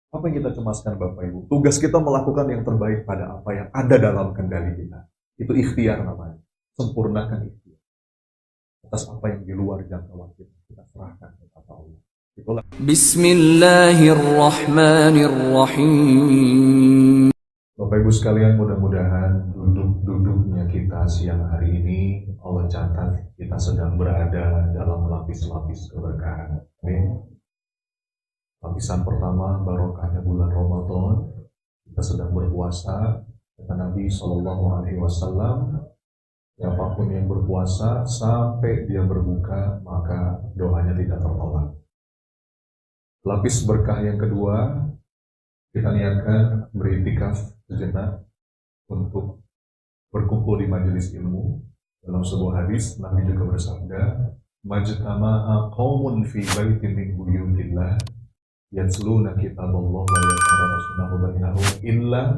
Apa yang kita cemaskan Bapak Ibu? Tugas kita melakukan yang terbaik pada apa yang ada dalam kendali kita. Itu ikhtiar namanya. Sempurnakan ikhtiar. Atas apa yang di luar jangkauan kita serahkan kepada Allah. Itulah. Bismillahirrahmanirrahim. Bapak Ibu sekalian, mudah-mudahan duduk-duduknya kita siang hari ini Allah catat kita sedang berada dalam lapis-lapis keberkahan. Amin. Lapisan pertama, barokahnya bulan Ramadan. Kita sedang berpuasa. Kata Nabi SAW, siapapun yang berpuasa sampai dia berbuka, maka doanya tidak tertolak. Lapis berkah yang kedua, kita niatkan beriktikaf sejenak untuk berkumpul di majelis ilmu. Dalam sebuah hadis, Nabi juga bersabda, "Majtama'a qaumun fi baitin min buyutillah yatsluna kitaballah wa yatadarasunahu bainahum illa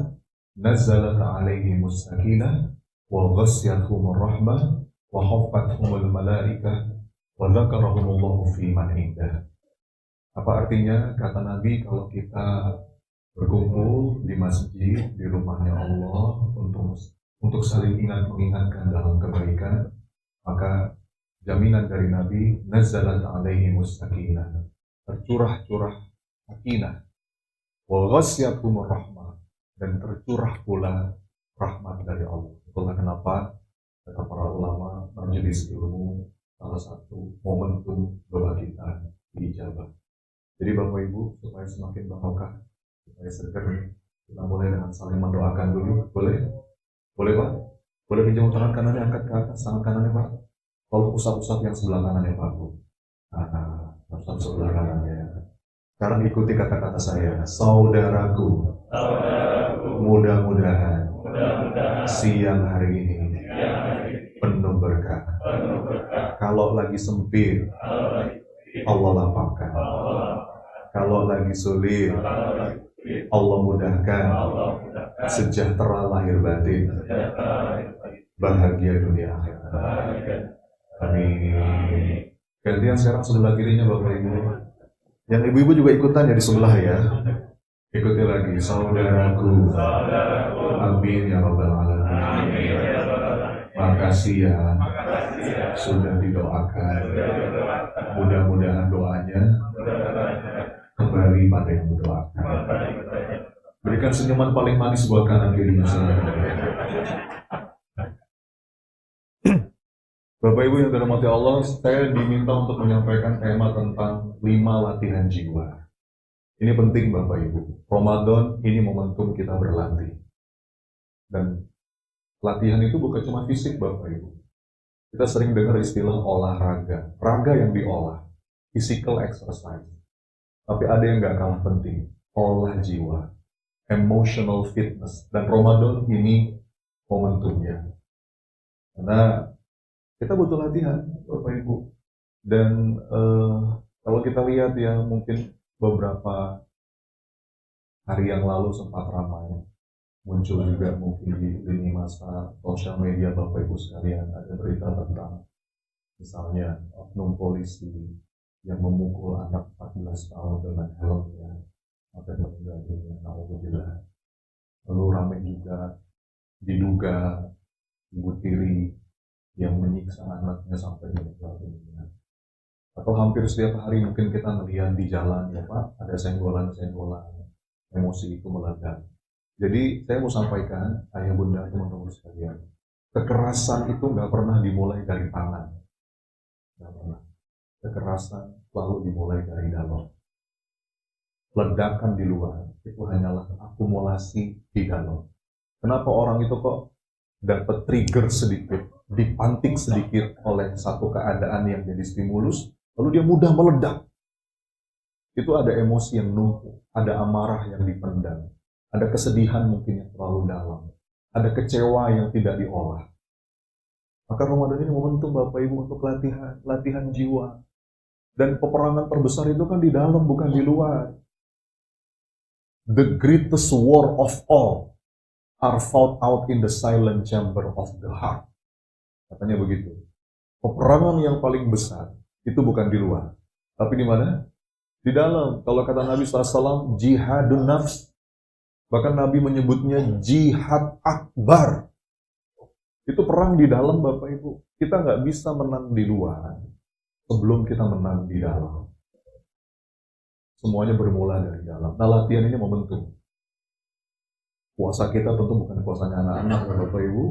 nazzalat 'alaihimus sakinah wa ghasyiyatuhumur rahmah wa haffathumul malaikah wa dzakarahumullahu fi man indah." Apa artinya? Kata Nabi, kalau kita berkumpul di masjid, di rumahnya Allah untuk saling mengingatkan dalam kebaikan, maka jaminan dari Nabi, nazzalat 'alaihimus sakinah, tercurah-curah sakinah, wa ghasyiyatuhumur rahmah, dan tercurah pula rahmat dari Allah. Itulah kenapa kata para ulama, majelis ilmu salah satu momentum doa kita diijabah. Jadi Bapak Ibu, supaya semakin barokah, supaya seger, kita mulai dengan saling mendoakan dulu. Boleh? Boleh Pak? Boleh pinjam tangan kanannya, angkat ke atas tangan kanannya Pak. Kalau pusat-pusat yang sebelah kanannya Pak Bu. Pusat sebelah kanannya. Sekarang ikuti kata-kata saya. Saudaraku, mudah-mudahan siang hari ini penuh berkah. Kalau lagi sempit, Allah lapangkan. Kalau lagi sulit, Allah mudahkan. Sejahtera lahir batin, bahagia dunia akhirat. Amin. Gantian sekarang sebelah kirinya Bapak Ibu. Yang ibu-ibu juga ikutan ya di sebelah ya. Ikuti lagi. Saudaraku. Amin ya rabbal alamin. Makasih ya sudah didoakan. Mudah-mudahan doanya kembali pada yang mendoakan. Berikan senyuman paling manis buat kanan kirinya. Bapak Ibu yang dirahmati Allah, saya diminta untuk menyampaikan tema tentang 5 latihan jiwa. Ini penting Bapak Ibu. Ramadan ini momentum kita berlatih. Dan latihan itu bukan cuma fisik Bapak Ibu. Kita sering dengar istilah olahraga. Raga yang diolah. Physical exercise. Tapi ada yang gak kalah penting. Olah jiwa. Emotional fitness. Dan Ramadan ini momentumnya. Karena kita butuh latihan, Bapak Ibu. Dan kalau kita lihat ya, mungkin beberapa hari yang lalu sempat ramai. Muncul juga mungkin di lini masa sosial media Bapak Ibu sekalian. Ada berita tentang misalnya oknum polisi yang memukul anak 14 tahun dengan helmnya sampai meninggal dunia. Alhamdulillah. Lalu ramai juga diduga ibu tiri yang menyiksa anaknya sampai meninggal dunia. Atau hampir setiap hari mungkin kita melihat di jalan ya Pak, ada senggolan-senggolan, emosi itu meledak. Jadi saya mau sampaikan, ayah bunda teman-teman sekalian, kekerasan itu nggak pernah dimulai dari tangan, nggak pernah. Kekerasan selalu dimulai dari dalam. Ledakan di luar itu hanyalah akumulasi di dalam. Kenapa orang itu kok dapat trigger sedikit, dipantik sedikit oleh satu keadaan yang jadi stimulus, lalu dia mudah meledak. Itu ada emosi yang numpuk, ada amarah yang dipendam, ada kesedihan mungkin yang terlalu dalam, ada kecewa yang tidak diolah. Maka Ramadan ini momentum Bapak Ibu untuk latihan jiwa. Dan peperangan terbesar itu kan di dalam, bukan di luar. The greatest war of all are fought out in the silent chamber of the heart. Katanya begitu. Peperangan yang paling besar itu bukan di luar, tapi di mana? Di dalam, kalau kata Nabi SAW, jihadun nafs. Bahkan Nabi menyebutnya jihad akbar. Itu perang di dalam, Bapak Ibu. Kita nggak bisa menang di luar sebelum kita menang di dalam. Semuanya bermula dari dalam. Nah, latihan ini membentuk. Puasa kita tentu bukan puasanya anak-anak, Bapak Ibu.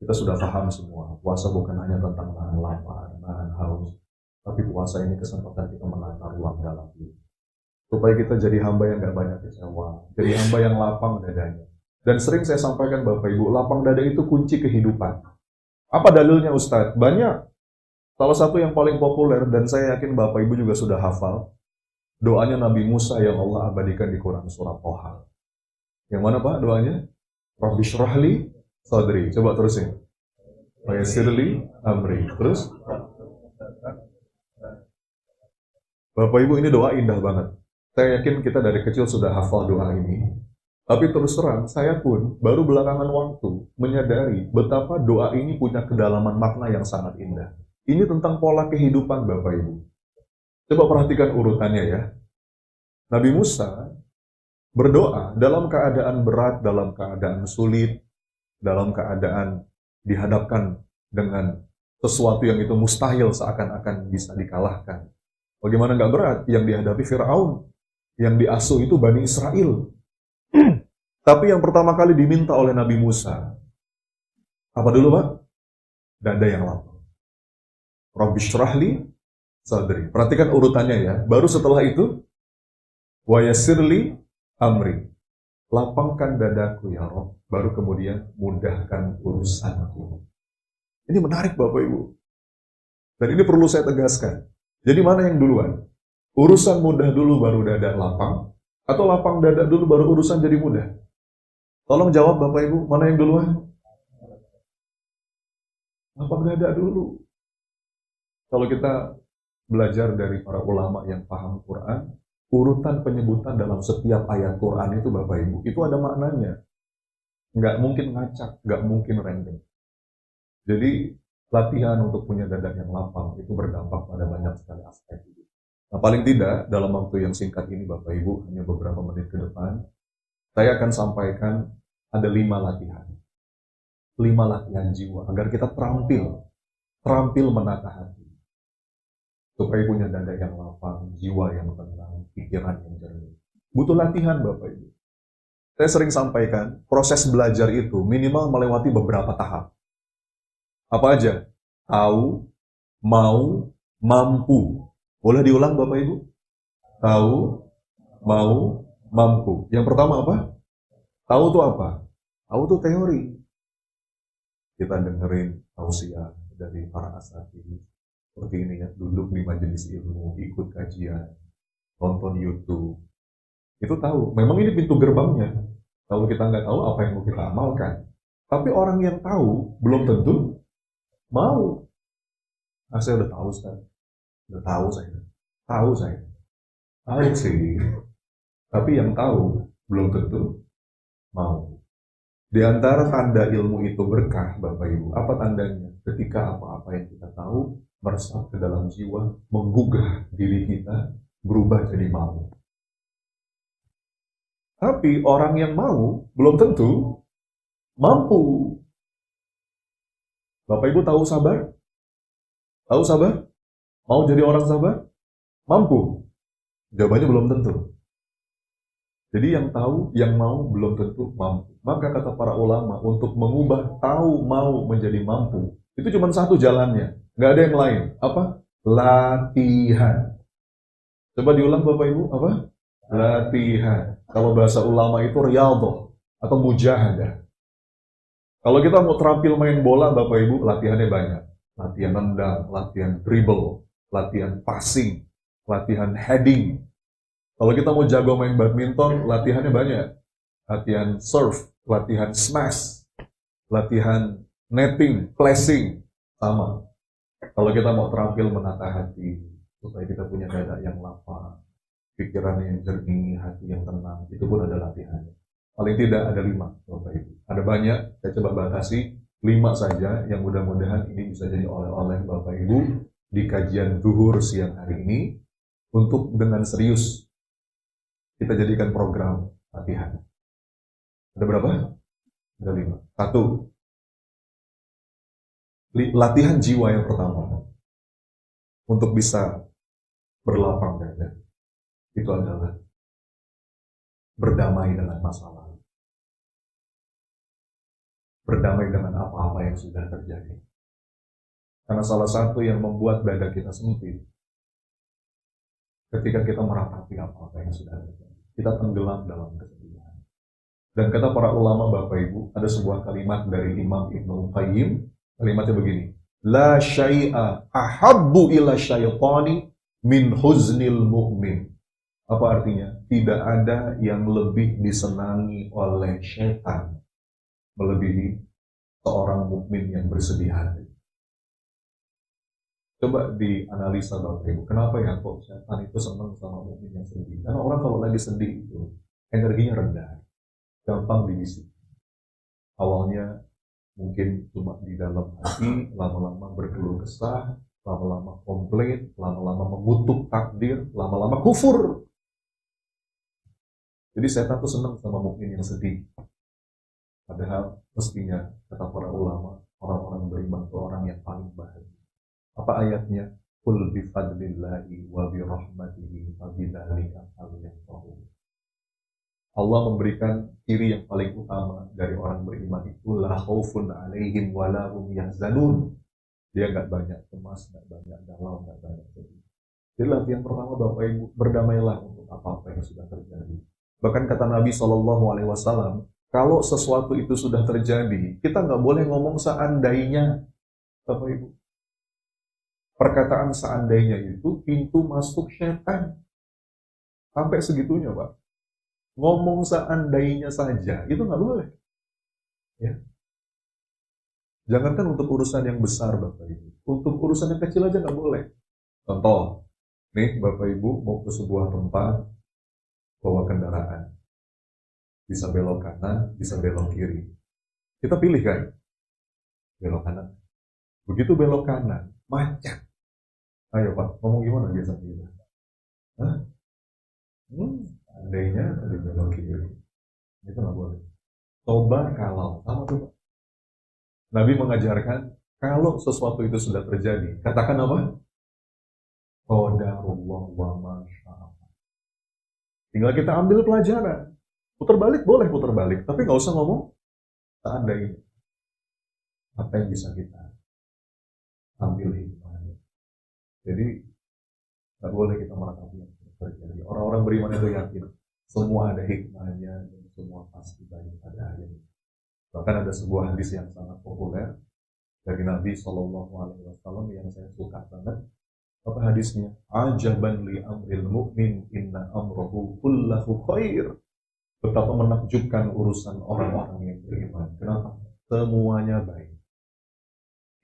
Kita sudah paham semua. Puasa bukan hanya tentang nahan lapar, nahan haus. Tapi puasa ini kesempatan kita menata ruang dalam diri. Supaya kita jadi hamba yang gak banyak kecewa. Jadi hamba yang lapang dadanya. Dan sering saya sampaikan Bapak Ibu, lapang dada itu kunci kehidupan. Apa dalilnya Ustadz? Banyak. Salah satu yang paling populer, dan saya yakin Bapak Ibu juga sudah hafal, doanya Nabi Musa yang Allah abadikan di Quran Surah Toha. Yang mana Pak doanya? Rabbi syrahli sadri. Coba terusin. Wa yassirli amri. Terus? Bapak Ibu, ini doa indah banget. Saya yakin kita dari kecil sudah hafal doa ini. Tapi terus terang, saya pun baru belakangan waktu menyadari betapa doa ini punya kedalaman makna yang sangat indah. Ini tentang pola kehidupan Bapak Ibu. Coba perhatikan urutannya ya. Nabi Musa berdoa dalam keadaan berat, dalam keadaan sulit, dalam keadaan dihadapkan dengan sesuatu yang itu mustahil seakan-akan bisa dikalahkan. Bagaimana nggak berat? Yang dihadapi Fir'aun. Yang diasuh itu Bani Israel. Tapi yang pertama kali diminta oleh Nabi Musa, apa dulu Pak? Dada yang lapang. Rabbi syrahli sadri. Perhatikan urutannya ya. Baru setelah itu, wa yassirli amri. Lapangkan dadaku ya Rabb. Baru kemudian mudahkan urusanku. Ini menarik Bapak Ibu. Dan ini perlu saya tegaskan. Jadi mana yang duluan? Urusan mudah dulu baru dada lapang, atau lapang dada dulu baru urusan jadi mudah? Tolong jawab Bapak Ibu, mana yang duluan? Lapang dada dulu. Kalau kita belajar dari para ulama yang paham Quran, urutan penyebutan dalam setiap ayat Quran itu Bapak Ibu, itu ada maknanya. Nggak mungkin ngacak, nggak mungkin random. Jadi latihan untuk punya dada yang lapang itu berdampak pada banyak sekali aspek hidup. Nah, paling tidak dalam waktu yang singkat ini Bapak Ibu, hanya beberapa menit ke depan, saya akan sampaikan ada 5 latihan. 5 latihan jiwa, agar kita terampil menata hati. Supaya punya dada yang lapang, jiwa yang tenang, pikiran yang jernih. Butuh latihan Bapak Ibu. Saya sering sampaikan, proses belajar itu minimal melewati beberapa tahap. Apa aja? Tahu, mau, mampu. Boleh diulang Bapak Ibu? Tahu, mau, mampu. Yang pertama apa? Tahu itu apa? Tahu itu teori. Kita dengerin tausiah dari para asatidz seperti ini ya, duduk di majelis ilmu, ikut kajian, nonton YouTube. Itu tahu. Memang ini pintu gerbangnya. Kalau kita nggak tahu apa yang mau kita amalkan. Tapi orang yang tahu belum tentu mau. Nah, saya udah tahu Ustaz. Udah tahu saya. Tahu sih. Tapi yang tahu belum tentu mau. Di antara tanda ilmu itu berkah, Bapak Ibu. Apa tandanya? Ketika apa-apa yang kita tahu meresap ke dalam jiwa, menggugah diri kita, berubah jadi mau. Tapi orang yang mau belum tentu mampu. Bapak Ibu tahu sabar? Tahu sabar? Mau jadi orang sabar? Mampu? Jawabannya belum tentu. Jadi yang tahu, yang mau belum tentu mampu. Maka kata para ulama, untuk mengubah tahu mau menjadi mampu, itu cuma satu jalannya. Nggak ada yang lain. Apa? Latihan. Coba diulang Bapak Ibu, apa? Latihan. Kalau bahasa ulama itu riyadhah atau mujahadah. Kalau kita mau terampil main bola, Bapak Ibu, latihannya banyak. Latihan nendang, latihan dribble, latihan passing, latihan heading. Kalau kita mau jago main badminton, latihannya banyak. Latihan serve, latihan smash, latihan netting, flashing, sama. Kalau kita mau terampil menata hati, supaya kita punya dada yang lapang, pikiran yang jernih, hati yang tenang, itu pun ada latihannya. Paling tidak ada 5, Bapak Ibu. Ada banyak, saya coba batasi 5 saja, yang mudah-mudahan ini bisa jadi oleh-oleh Bapak Ibu di kajian zuhur siang hari ini. untuk dengan serius kita jadikan program latihan. Ada berapa? Ada 5. 1. Latihan jiwa yang pertama untuk bisa berlapang dada itu adalah berdamai dengan masalah, berdamai dengan apa-apa yang sudah terjadi. Karena salah satu yang membuat dada kita sempit ketika kita meratapi apa-apa yang sudah terjadi, kita tenggelam dalam kesedihan. Dan kata para ulama, Bapak Ibu, ada sebuah kalimat dari Imam Ibnu Qayyim. Kalimatnya begini, la syai'a ahabbu ila syaitani min huznil mu'min. Apa artinya? Tidak ada yang lebih disenangi oleh syaitan melebihi seorang mukmin yang bersedih hati. Coba dianalisa Bapak Ibu, kenapa ya kok syaitan itu senang sama mukmin yang sedih? Karena orang kalau lagi sedih itu energinya rendah, gampang dibisik. Awalnya mungkin cuma di dalam hati, lama-lama berkeluh kesah, lama-lama komplain, lama-lama mengutuk takdir, lama-lama kufur. Jadi setan tuh senang sama mukmin yang sedih. Padahal mestinya, kata para ulama, orang-orang beriman itu orang yang paling bahagia. Apa ayatnya? Qul bifadlillahi wa birahmatihi fabidzalika falyafrahu. Allah memberikan ciri yang paling utama dari orang beriman itu la khaufun alaihim wa la hum yahzanun. Dia nggak banyak cemas, nggak banyak galau, nggak banyak sedih. Jadi latihan pertama Bapak Ibu, berdamailah untuk apa-apa yang sudah terjadi. Bahkan kata Nabi SAW, kalau sesuatu itu sudah terjadi, kita nggak boleh ngomong seandainya, Bapak Ibu. Perkataan seandainya itu pintu masuk syaitan. Sampai segitunya, Pak. Ngomong seandainya saja, itu nggak boleh. Ya. Jangankan untuk urusan yang besar, Bapak Ibu. Untuk urusan yang kecil aja nggak boleh. Contoh, nih Bapak Ibu mau ke sebuah tempat, bawa kendaraan. Bisa belok kanan, bisa belok kiri. Kita pilih kan? Belok kanan. Begitu belok kanan, macet. Ayo Pak, ngomong gimana biasa kita? Hah? Andainya tadi belok kiri. Itu nggak boleh. Coba kalau, sama tuh Pak. Nabi mengajarkan, kalau sesuatu itu sudah terjadi, katakan apa? Qadarullah wa ma syaa. Tinggal kita ambil pelajaran. Putar balik boleh putar balik, tapi nggak usah ngomong seandainya. Apa yang bisa kita ambil hikmahnya. Jadi nggak boleh kita meratapi yang terjadi. Orang-orang beriman itu yakin semua ada hikmahnya dan semua pasti baik pada akhirnya. Bahkan ada sebuah hadis yang sangat populer dari Nabi SAW yang saya suka banget. Apa hadisnya? Ajaban li amril mu'min inna amrohu kullahu khair. Betapa menakjubkan urusan orang-orang yang beriman. Kenapa? Semuanya baik.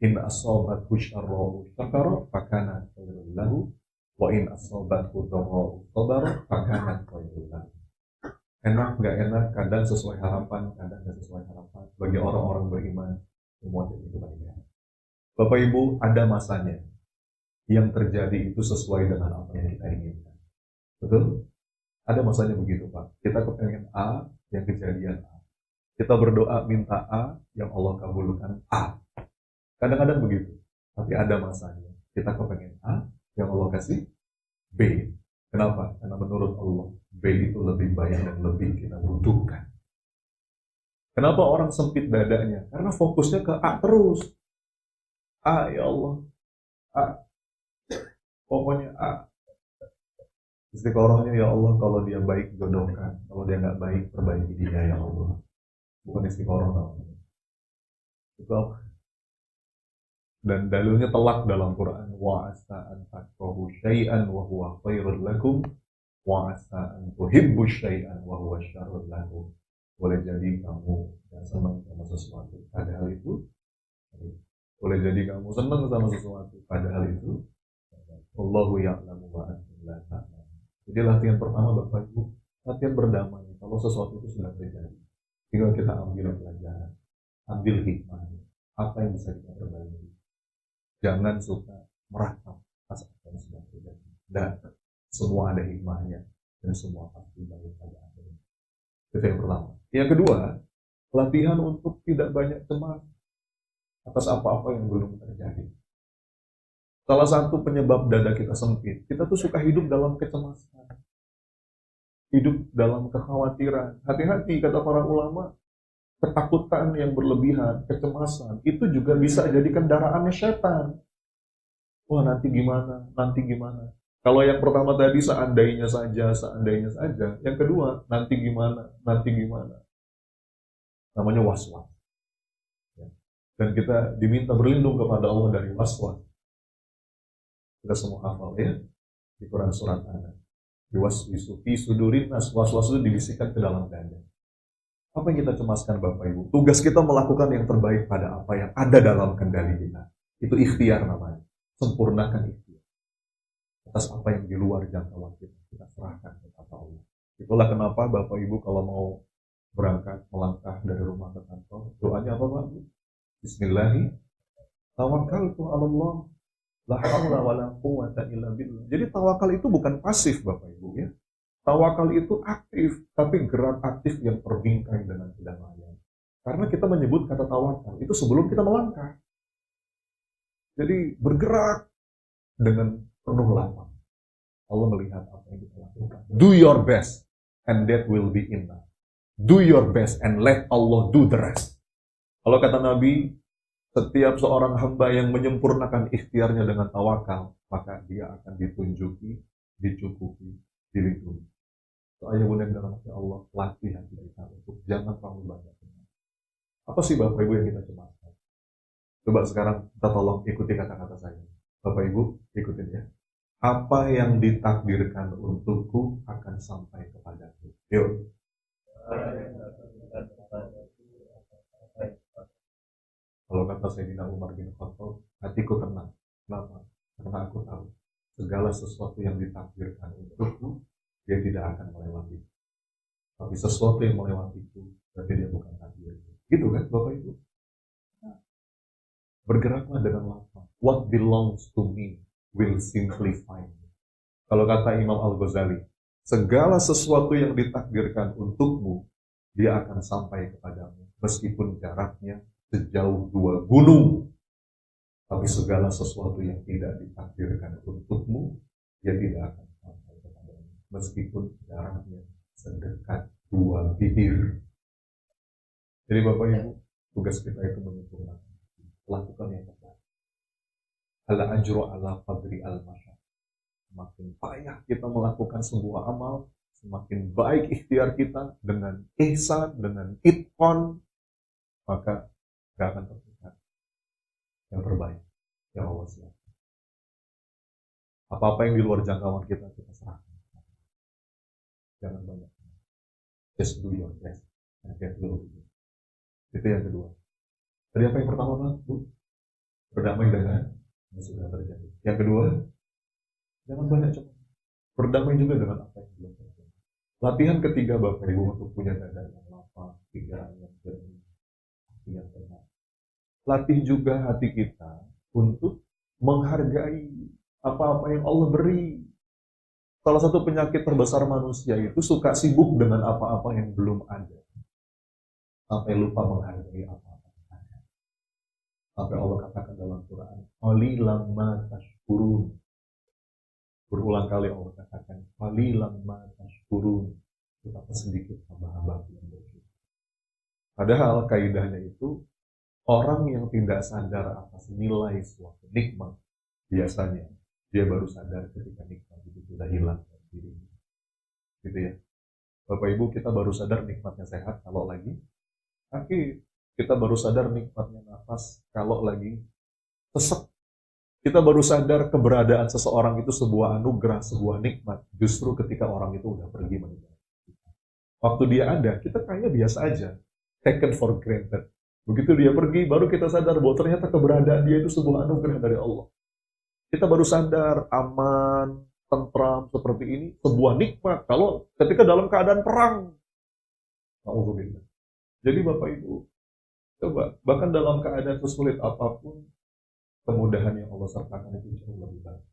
In asobathu syarrahu syakara fakana khairul lahu wa in asobathu dharrahu sabara fakana khairul lahu. Enak nggak enak, kadang sesuai harapan, kadang nggak sesuai harapan. Bagi orang-orang beriman, semua jadi kebaikan. Bapak Ibu, ada masanya yang terjadi itu sesuai dengan apa yang kita inginkan. Betul? Ada masanya begitu Pak. Kita kepengen A, yang kejadian A. Kita berdoa minta A, yang Allah kabulkan A. Kadang-kadang begitu. Tapi ada masanya. Kita kepengen A, yang Allah kasih B. Kenapa? Karena menurut Allah, B itu lebih baik dan lebih kita butuhkan. Kenapa orang sempit dadanya? Karena fokusnya ke A terus. A, ya Allah. A. Pokoknya A. Istiqorohnya, ya Allah, kalau dia baik jodohkan, kalau dia nggak baik perbaiki dia, ya Allah. Bukan istiqoroh namanya. Itu apa? Dan dalilnya telak dalam Quran. Wa asa an takrahu syai'an wa huwa khairul lakum wa asa an tuhibbu syai'an wa huwa syarrul lakum. Boleh jadi kamu senang sama sesuatu, padahal itu boleh jadi kamu senang sama sesuatu, padahal itu Allahu ya'lamu wa antum la ta'lamun. Jadi latihan pertama Bapak Ibu, latihan berdamai. Kalau sesuatu itu sudah terjadi, tinggal kita ambil pelajaran, ambil hikmahnya. Apa yang bisa kita perbaiki? Jangan suka meratap atas apa yang sudah terjadi. Dan semua ada hikmahnya, dan semua pasti baik pada akhirnya. Itu yang pertama. Yang kedua, latihan untuk tidak banyak cemas atas apa-apa yang belum terjadi. Salah satu penyebab dada kita sempit, kita tuh suka hidup dalam kecemasan, hidup dalam kekhawatiran. Hati-hati, kata para ulama, ketakutan yang berlebihan, kecemasan, itu juga bisa jadi kendaraannya setan. Wah, nanti gimana, nanti gimana. Kalau yang pertama tadi seandainya saja, seandainya saja. Yang kedua, nanti gimana, nanti gimana. Namanya was-was. Dan kita diminta berlindung kepada Allah dari was-was. Kita semua hafal ya, di Quran surat An. Yuwaswisu fi sudurin nas, was-was itu dibisikkan ke dalam dada. Apa yang kita cemaskan Bapak Ibu? Tugas kita melakukan yang terbaik pada apa yang ada dalam kendali kita. Itu ikhtiar namanya. Sempurnakan ikhtiar. Atas apa yang di luar jangkauan kita serahkan kepada Allah. Itulah kenapa Bapak Ibu kalau mau berangkat, melangkah dari rumah ke kantor, doanya apa Pak? Bismillahirrahmanirrahim. Tawakkaltu 'ala Allah. La haula wala quwwata illa billah. Jadi tawakal itu bukan pasif Bapak Ibu ya. Tawakal itu aktif, tapi gerak aktif yang terbingkai dengan kedamaian. Karena kita menyebut kata tawakal itu sebelum kita melangkah. Jadi bergerak dengan penuh lapang. Allah melihat apa yang kita lakukan. Do your best and that will be enough. Do your best and let Allah do the rest. Kalau kata Nabi, setiap seorang hamba yang menyempurnakan ikhtiarnya dengan tawakal, maka dia akan ditunjuki, dicukupi, dilindungi. So, ayah bunda dalam hati Allah, latih hati kita untuk jangan terlalu banyak. Apa sih Bapak Ibu yang kita cemaskan? Coba sekarang kita tolong ikuti kata-kata saya. Bapak Ibu, ikutin ya. Apa yang ditakdirkan untukku akan sampai kepadaku. Yuk. Kalau kata Sayyidina Umar bin Khattab, hatiku tenang. Kenapa? Karena aku tahu segala sesuatu yang ditakdirkan untukku, dia tidak akan melewati. Tapi sesuatu yang melewatiku, berarti dia bukan takdir. Gitu kan Bapak Ibu? Bergeraklah dengan lapang. What belongs to me will simply find me. Kalau kata Imam Al-Ghazali, segala sesuatu yang ditakdirkan untukmu, dia akan sampai kepadamu. Meskipun jaraknya sejauh 2 gunung. Tapi segala sesuatu yang tidak ditakdirkan untukmu, dia tidak akan sampai kepadamu. Meskipun jaraknya sedekat 2 bibir. Jadi Bapak Ibu, tugas kita itu menyempurnakan. Lakukan yang terbaik. Al-ajru ala qadri al-masya. Semakin payah kita melakukan sebuah amal, semakin baik ikhtiar kita dengan ihsan, dengan itqan, maka gak akan terlihat yang terbaik yang Allah siapkan. Apa-apa yang di luar jangkauan kita serahkan. Jangan banyak. Just do your best. Itu yang kedua. Tadi apa yang pertama Pak? Bu? Berdamai dengan yang sudah terjadi. Yang kedua, jangan banyak cemas. Berdamai juga dengan apa yang belum terjadi. Latihan ketiga Bapak Ibu untuk punya dada yang lapang, pikiran yang jernih, hati yang tenang. Latih juga hati kita untuk menghargai apa-apa yang Allah beri. Salah satu penyakit terbesar manusia itu suka sibuk dengan apa-apa yang belum ada. Sampai lupa menghargai apa-apa. Sampai Allah katakan dalam Quran, qalilan ma tashkurun. Berulang kali Allah katakan, qalilan ma tashkurun. Betapa sedikit hamba-hamba yang bersyukur. Padahal kaidahnya itu, orang yang tidak sadar atas nilai suatu nikmat, biasanya dia baru sadar ketika nikmat itu sudah hilang dari dirinya. Gitu ya. Bapak Ibu, kita baru sadar nikmatnya sehat kalau lagi sakit. Kita baru sadar nikmatnya nafas kalau lagi sesek. Kita baru sadar keberadaan seseorang itu sebuah anugerah, sebuah nikmat. Justru ketika orang itu udah pergi meninggal. Waktu dia ada, kita kayaknya biasa aja. Taken for granted. Begitu dia pergi, baru kita sadar bahwa ternyata keberadaan dia itu sebuah anugerah dari Allah. Kita baru sadar aman, tentram seperti ini, sebuah nikmat. Kalau ketika dalam keadaan perang. Alhamdulillah. Jadi Bapak Ibu, coba, bahkan dalam keadaan sesulit apapun, kemudahan yang Allah sertakan itu jauh lebih baik.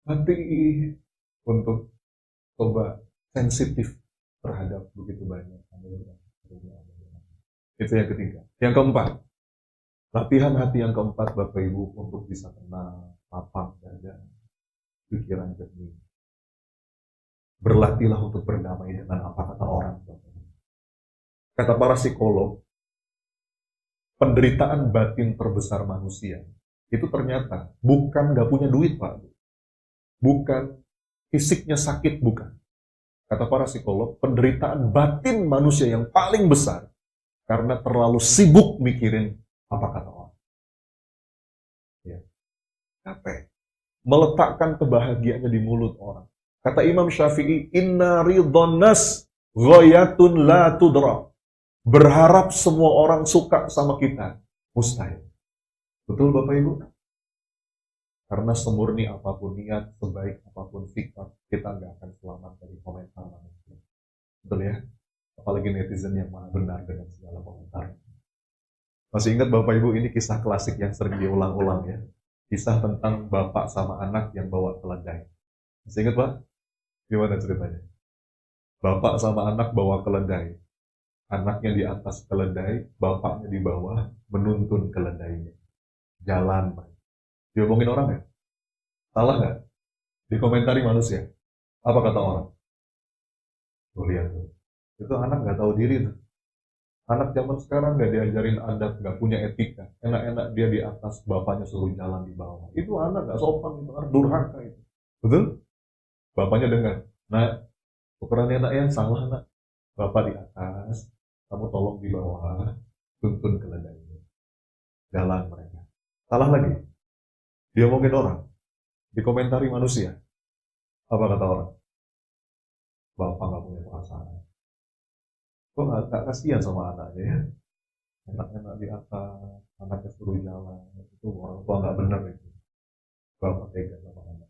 Hati untuk coba sensitif terhadap begitu banyak. Itu yang ketiga. Yang keempat, latihan hati yang keempat Bapak Ibu untuk bisa tenang, lapang dada, pikiran jernih. Berlatihlah untuk berdamai dengan apa kata orang. Kata para psikolog, penderitaan batin terbesar manusia itu ternyata bukan nggak punya duit, Pak. Bukan fisiknya sakit, bukan. Kata para psikolog, penderitaan batin manusia yang paling besar karena terlalu sibuk mikirin apa kata orang. Ya. Capek. Meletakkan kebahagiaannya di mulut orang. Kata Imam Syafi'i, inna ridhon nas ghayatun la tudra. Berharap semua orang suka sama kita, mustahil. Betul Bapak Ibu? Karena semurni apapun niat, sebaik apapun sikap, kita nggak akan selamat dari komentar manusia. Betul ya? Apalagi netizen yang maha benar dengan segala komentar. Masih ingat Bapak Ibu, ini kisah klasik yang sering diulang-ulang ya. Kisah tentang bapak sama anak yang bawa keledai. Masih ingat Pak? Gimana ceritanya? Bapak sama anak bawa keledai. Anaknya di atas keledai, bapaknya di bawah, menuntun keledainya. Jalan, Pak. Diomongin orang ya? Salah nggak? Dikomentari manusia. Apa kata orang? Tuh lihat tuh. Itu anak nggak tahu diri tuh. Anak zaman sekarang nggak diajarin adat, nggak punya etika. Enak-enak dia di atas, bapaknya suruh jalan di bawah. Itu anak nggak sopan, itu anak durhaka itu. Betul? Bapaknya dengar. Nah, ukuran enak yang salah nak. Bapak di atas, kamu tolong di bawah, tuntun keledainya. Jalan mereka. Salah lagi. Dia ngomongin orang. Dikomentari manusia. Apa kata orang? Bapak nggak punya perasaan. Kok nggak kasihan sama anaknya ya? Enak-enak di atas, anaknya suruh jalan. Itu orang tua nggak benar itu. Bapak tega sama anak.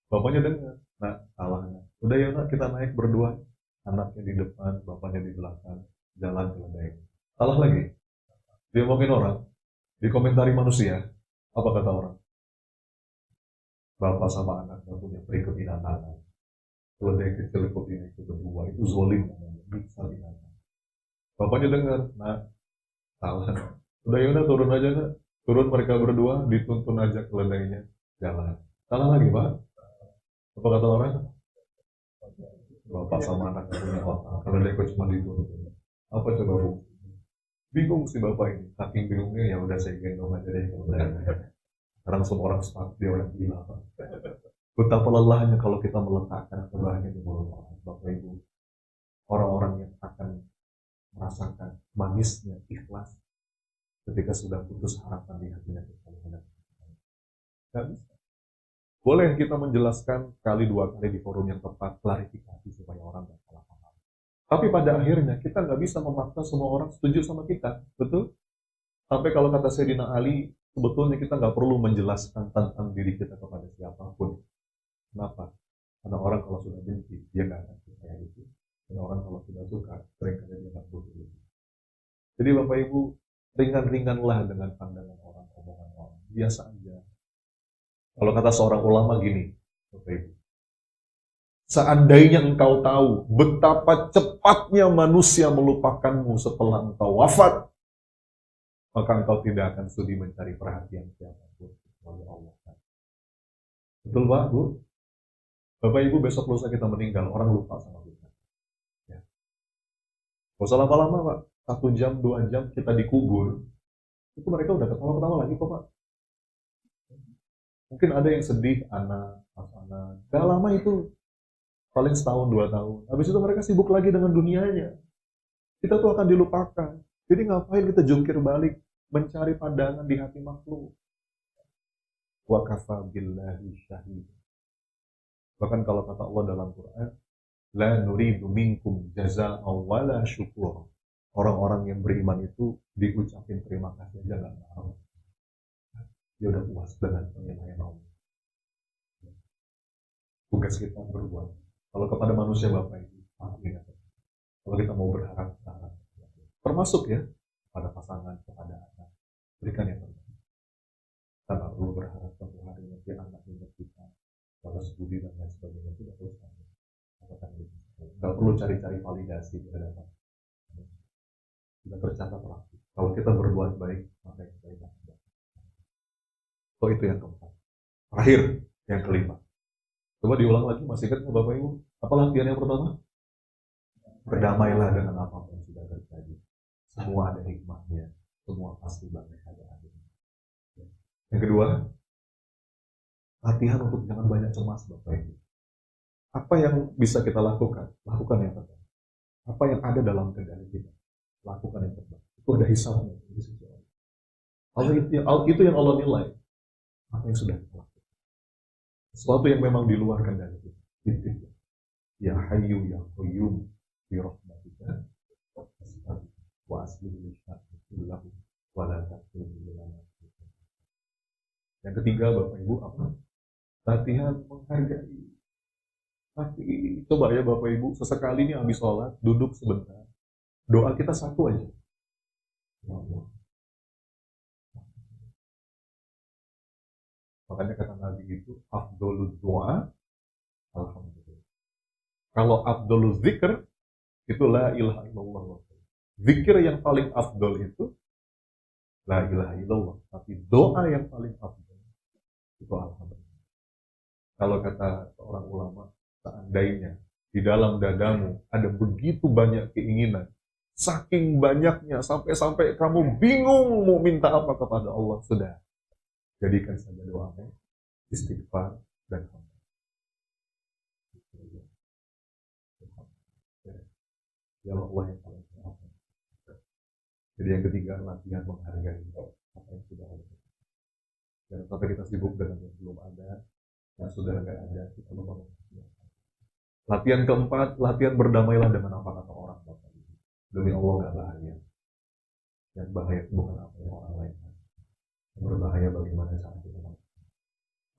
Bapaknya dengar. Nah, salahnya. Udah ya nak, kita naik berdua. Anaknya di depan, bapaknya di belakang. Jalan keledai. Salah lagi. Dia ngomongin orang. Dikomentari manusia. Apa kata orang? Bapak sama anak nggak punya perikebunan. Keledai kecil ini itu berdua. Itu zolim namanya. Bisa binatang. Bapaknya dengar. Nah, salah. Udah ya udah turun aja nak. Turun mereka berdua. Dituntun aja keledainya. Jalan. Salah lagi Pak. Apa kata orang? Bapak sama anak punya otak. Keledai kok cuma dituntun. Apa coba Bu? Bingung sih Bapak ini. Saking bingungnya ya udah saya gendong aja deh. Sekarang semua orang sepakat dia orang gila. Betapa lelahnya kalau kita meletakkan kebahagiaan di mulut orang. Bapak Ibu, orang-orang yang akan merasakan manisnya ikhlas ketika sudah putus harapan di hatinya. Gak bisa. Boleh kita menjelaskan sekali dua kali di forum yang tepat, klarifikasi supaya orang gak salah paham. Tapi pada akhirnya kita nggak bisa memaksa semua orang setuju sama kita, betul? Sampai kalau kata Sayyidina Ali, sebetulnya kita nggak perlu menjelaskan tentang diri kita kepada siapapun. Kenapa? Karena orang kalau sudah benci, dia nggak akan percaya itu. Dan orang kalau sudah suka, seringkali dia nggak butuh itu. Jadi Bapak Ibu, ringan-ringanlah dengan pandangan orang, omongan orang. Biasa aja. Kalau kata seorang ulama gini, Bapak Ibu, seandainya engkau tahu betapa cepatnya manusia melupakanmu setelah engkau wafat, maka engkau tidak akan sudi mencari perhatian siapapun kecuali Allah. Betul Pak, Bu? Bapak Ibu, besok lusa kita meninggal, orang lupa sama kita. Ya. Gak usah lama-lama Pak, 1 jam, 2 jam kita dikubur, itu mereka udah ketawa-ketawa lagi kok Pak. Mungkin ada yang sedih, anak, pasangan, gak lama itu, paling setahun, 2 tahun. Habis itu mereka sibuk lagi dengan dunianya. Kita tuh akan dilupakan. Jadi ngapain kita jungkir balik, mencari pandangan di hati makhluk. Wa kafa billahi syahid. Bahkan kalau kata Allah dalam Quran, la nuridu minkum jazaa'a wala syukur. Orang-orang yang beriman itu diucapin terima kasih aja nggak mau. Dia udah puas dengan penilaian Allah. Tugas kita berbuat. Kalau kepada manusia Bapak Ibu, kalau kita mau berharap, termasuk ya pada pasangan, kepada anak, berikan yang terbaik. Kita nggak perlu berharap suatu hari nanti anak ingat kita, balas budi dan lain sebagainya. Nggak perlu cari-cari validasi terhadap kita tercatat praktis. Kalau kita berbuat baik, maka kita dapat. So itu yang keempat. Terakhir, yang kelima. Coba diulang lagi, masih ingat nggak Bapak Ibu? Apa latihan yang pertama? Berdamailah dengan apa yang sudah terjadi. Semua ada hikmahnya. Semua pasti banyak ada adanya. Yang kedua, latihan untuk jangan banyak cemas Bapak Ibu. Apa yang bisa kita lakukan? Lakukan yang terbaik. Apa yang ada dalam kendali kita? Lakukan yang terbaik. Itu ada hisabnya. Itu yang Allah nilai. Apa yang sudah kita lakukan? Sesuatu yang memang di luar kendali kita. Ya Hayyu ya Qayyum bi rahmatika wa aslih li sya'atillahu wa la taqulu lana. Yang ketiga Bapak Ibu apa? Latihan menghargai. Tapi coba ya Bapak Ibu, sesekali ini habis sholat, duduk sebentar. Doa kita satu aja. Ya Allah. Makanya kata Nabi itu, afdolul doa, alhamdulillah. Kalau afdolul zikr, itu la ilaha illallah. Zikir yang paling afdol itu, la ilaha illallah. Tapi doa yang paling afdol, itu alhamdulillah. Kalau kata seorang ulama, seandainya di dalam dadamu ada begitu banyak keinginan, saking banyaknya sampai-sampai kamu bingung mau minta apa kepada Allah, sudah jadikan saja doamu istighfar dan hamd. Ya Allah yang paling apa. Jadi yang ketiga, latihan menghargai apa yang sudah ada. Jangan sampai kita sibuk dengan yang belum ada, yang sudah nggak ada, kita lupa. Latihan keempat, latihan berdamailah dengan apa kata orang. Demi Allah nggak bahaya. Yang bahaya bukan apa yang orang lain. Yang berbahaya bagaimana cara kita melakukan.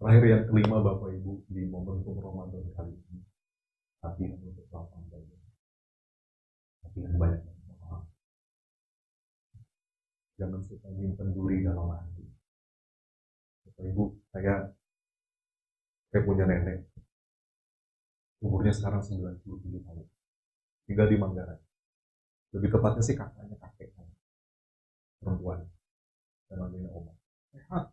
Terakhir yang kelima Bapak Ibu, di momentum Ramadan kali ini, latihan untuk lapang dada. Latihan banyak. Jangan suka nyimpen duri dalam hati. Bapak Ibu, saya punya nenek. Umurnya sekarang 97 tahun. Tinggal di Manggarai. Lebih tepatnya sih kakaknya kakek perempuan. Dan namanya Oma. Sehat.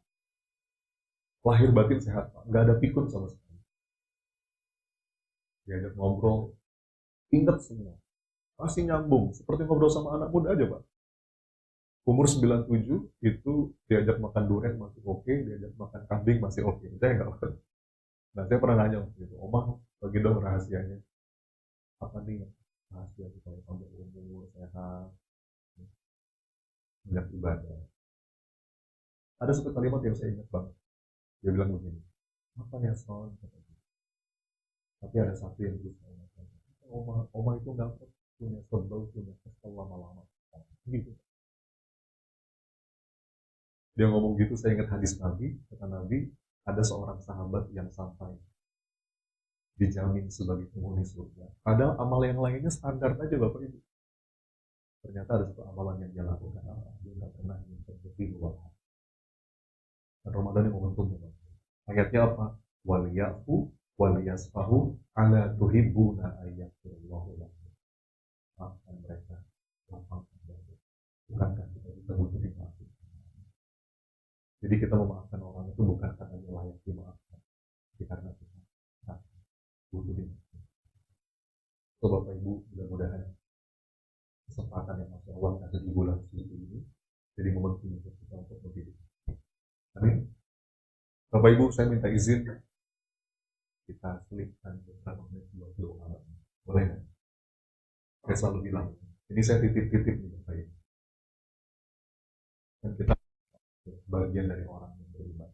Lahir batin sehat, Pak. Nggak ada pikun sama sekali. Diajak ngobrol, ingat semua. Masih nyambung. Seperti ngobrol sama anak muda aja, Pak. Umur 97 itu diajak makan durian masih oke, diajak makan kambing masih oke. Saya nggak. Nah, saya pernah nanya gitu, Oma, bagi dong rahasianya. Apa nih rahasia supaya sampai umur sehat, banyak ibadah. Ada satu kalimat yang saya ingat banget. Dia bilang begini, apa yang salah? Tapi ada satu yang bisa. Oma itu nggak punya sebel, punya kesel lama-lama. Gitu. Dia ngomong gitu, saya ingat hadis Nabi. Kata Nabi, ada seorang sahabat yang sampai dijamin sebagai penghuni surga. Padahal amal yang lainnya standar aja Bapak Ibu. Ternyata ada satu amalan yang dia lakukan. Dia nggak pernah menjadi luar. Dan Ramadan yang momentumnya. Ayatnya apa? Waliyafu waliyasfahu ala tuhibbuna ayyakullahu lakum. Maafkan mereka. Lapangkan mereka. Bukankah kita butuh dimaafkan? Jadi kita memaafkan orang itu bukan karena dia layak dimaafkan, tapi karena kita butuh dimaafkan. So Bapak Ibu, mudah-mudahan kesempatan yang Masya Allah kasih di bulan suci ini jadi momentum untuk kita untuk lebih. Amin. Bapak Ibu, saya minta izin kita selipkan beberapa menit buat doa. Boleh kan? Saya selalu bilang, ini saya titip-titip nih Bapak Ibu. Dan kita bagian dari orang yang beriman,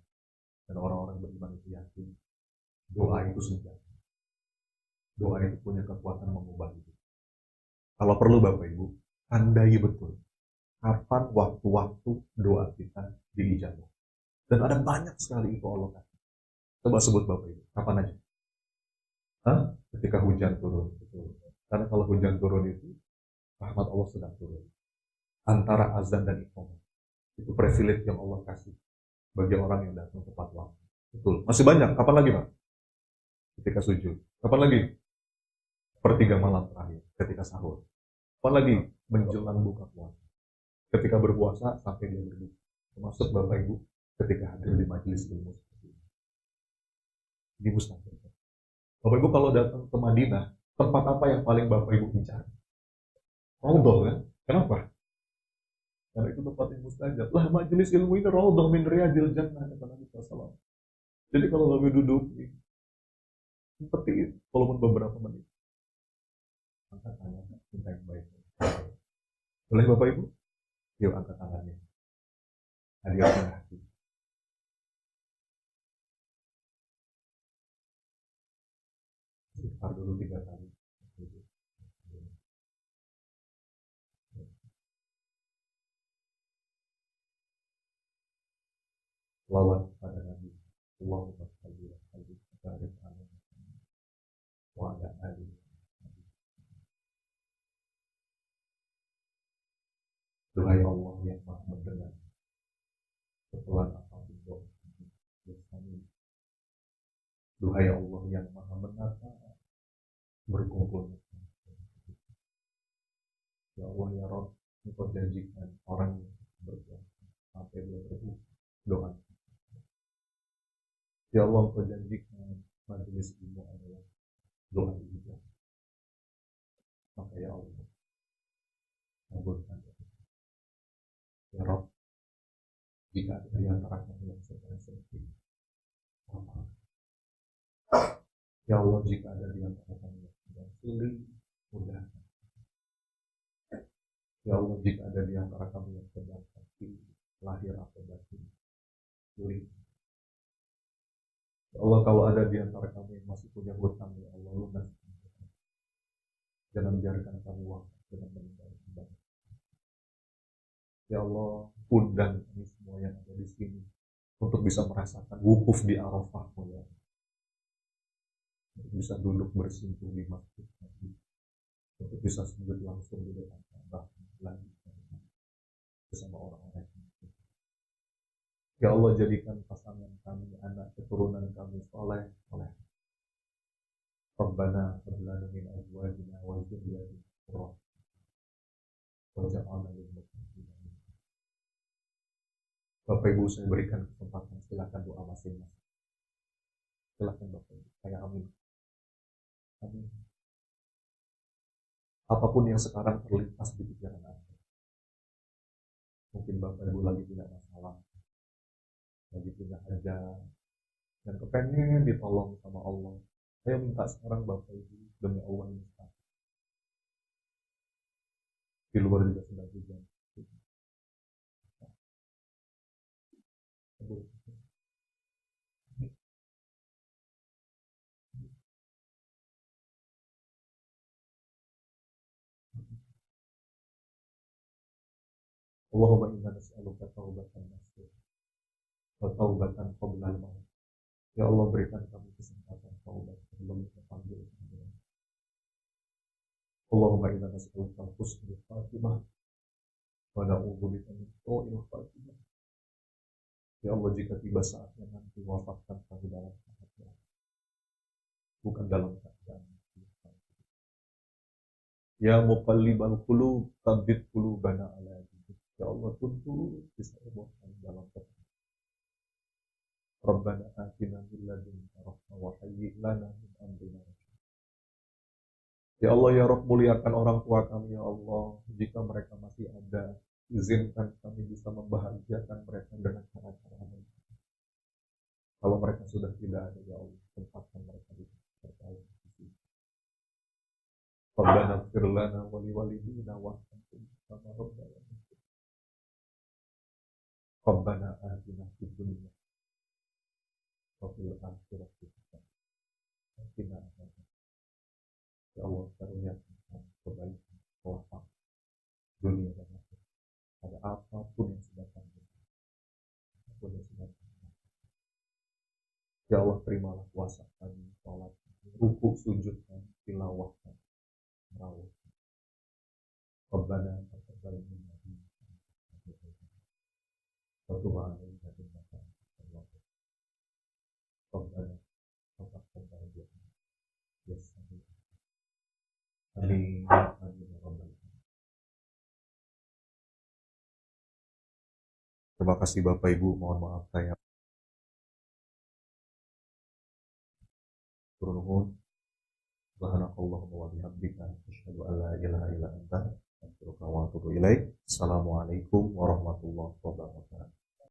dan orang-orang beriman itu yakin doa itu senjata. Doa itu punya kekuatan mengubah hidup. Kalau perlu Bapak Ibu, tandai betul kapan waktu-waktu doa kita diijabah. Dan ada banyak sekali itu Allah kasih. Coba sebut Bapak Ibu, kapan aja? Ketika hujan turun. Betul. Karena kalau hujan turun itu rahmat Allah sedang turun. Antara azan dan iqamah. Itu privilege yang Allah kasih bagi orang yang datang tepat waktu. Betul. Masih banyak. Kapan lagi, Pak? Ketika sujud. Kapan lagi? sepertiga malam terakhir ketika sahur. Apalagi menjelang buka puasa. Ketika berpuasa sampai dia berbuka. Termasuk Bapak Ibu ketika hadir di majelis ilmu seperti ini. Ini mustahil. Bapak Ibu kalau datang ke Madinah, tempat apa yang paling Bapak Ibu incar? Raudhah kan? Kenapa? Karena itu tempat yang mustajab. Lah majelis ilmu ini raudhah min riyadil jannah kata Nabi SAW. Jadi kalau Bapak Ibu duduk seperti itu, walaupun beberapa menit, angkat tangan, minta yang baik. Boleh Bapak Ibu? Yuk angkat tangannya. Hadiahkan hati. Istighfar dulu 3 kali. Selawat kepada Nabi. Allahumma shalli wa sallim wa barik alaihi wa ala alihi. Duhai Allah yang Maha mendengar setelah apapun doa kami. Duhai Allah yang Maha menata berkumpul. Ya Allah ya Rabb, Engkau janjikan orang yang berpuasa sampai dia berbuka doa. Ya Allah, Engkau janjikan majelis ilmu adalah doa juga. Maka ya Allah, kabulkan. Ya Rabb, jika ada di antara kami yang sedang sedih, ya Allah, jika ada di antara kami yang sedang sulit, mudahkan. Ya Allah, jika ada di antara kami yang sedang sakit, lahir atau batin, sulit. Ya Allah, kalau ada di antara kami yang masih punya hutang, ya Allah, lunaskan. Jangan biarkan kami wakaf dengan meninggalkan. Ya Allah, undang kami semua yang ada di sini untuk bisa merasakan wukuf di Arafah, ya. Untuk bisa duduk bersimpuh di masjid, untuk bisa sujud langsung di depan Ka'bah lagi bersama orang-orang. Ya Allah, jadikan pasangan kami, anak keturunan kami soleh. Rabbana hab lana min azwajina wa dzurriyyatina qurrata waj'alna lil muttaqina. Bapak Ibu, saya berikan kesempatan, silakan doa masing-masing. Silakan Bapak Ibu, saya amin. Amin. Apapun yang sekarang terlintas di pikiran Anda. Mungkin Bapak Ibu lagi punya masalah, lagi punya hajat, dan kepengen ditolong sama Allah. Saya minta sekarang Bapak Ibu, demi Allah ini sekarang. Di luar juga sedang hujan. Allahumma inna nas'aluka taubatan nasuh wa taubatan qabla al-maut. Ya Allah, berikan kami kesempatan taubat sebelum kita panggil. Allahumma inna nas'aluka husnul khatimah wa na'udzubika min su'il khatimah. Ya Allah, jika tiba saatnya nanti wafatkan kami dalam keadaan, bukan dalam keadaan. Ya muqallibal qulub, tsabbit qulubana ala dinik. Ya Allah, tuntun bisa kami dalam keadaan. Rabbana atina min ladunka rahmah wa hayyi' lana min amrina rashada. Ya Allah ya Rabb, muliakan orang tua kami ya Allah. Jika mereka masih ada, izinkan kami bisa membahagiakan mereka dengan cara-cara mereka. Kalau mereka sudah tidak ada ya Allah, tempatkan mereka di tempat. Rabbana ighfir lana wa liwalidina warhamhum kama rabbayana. Rabbana atina fid dunya wa fil akhirati hasanah wa qina adzabannar. Ya Allah, karuniakan kebaikan, kewafat dunia dan akhirat pada apapun yang sedang kami. Ya Allah, terimalah puasa kami, salat kami, rukuk sujud kami, tilawah kami, merawat. Rabbana taqabbal minna wa tub 'alaina innaka antat tawwabur rahim. Rabbana taqabbal minna. Yes. Amin. Terima kasih Bapak Ibu, mohon maaf saya turun. Subhanakallahumma wa bihamdika asyhadu an la ilaha illa anta astaghfiruka wa atubu ilaik. Assalamualaikum warahmatullahi wabarakatuh.